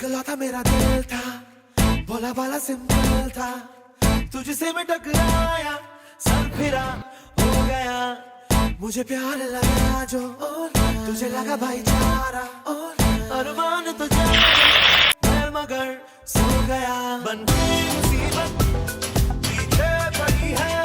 इकलौता मेरा दिल था, भोला भाला सिंपल था, तुझसे मैं टकराया, सर फिरा हो गया, मुझे प्यार लगा जो तुझे लगा भाईचारा, अरमान तो जागा मैं मगर सो गया, बन गई मुसीबत पीछे पड़ी है।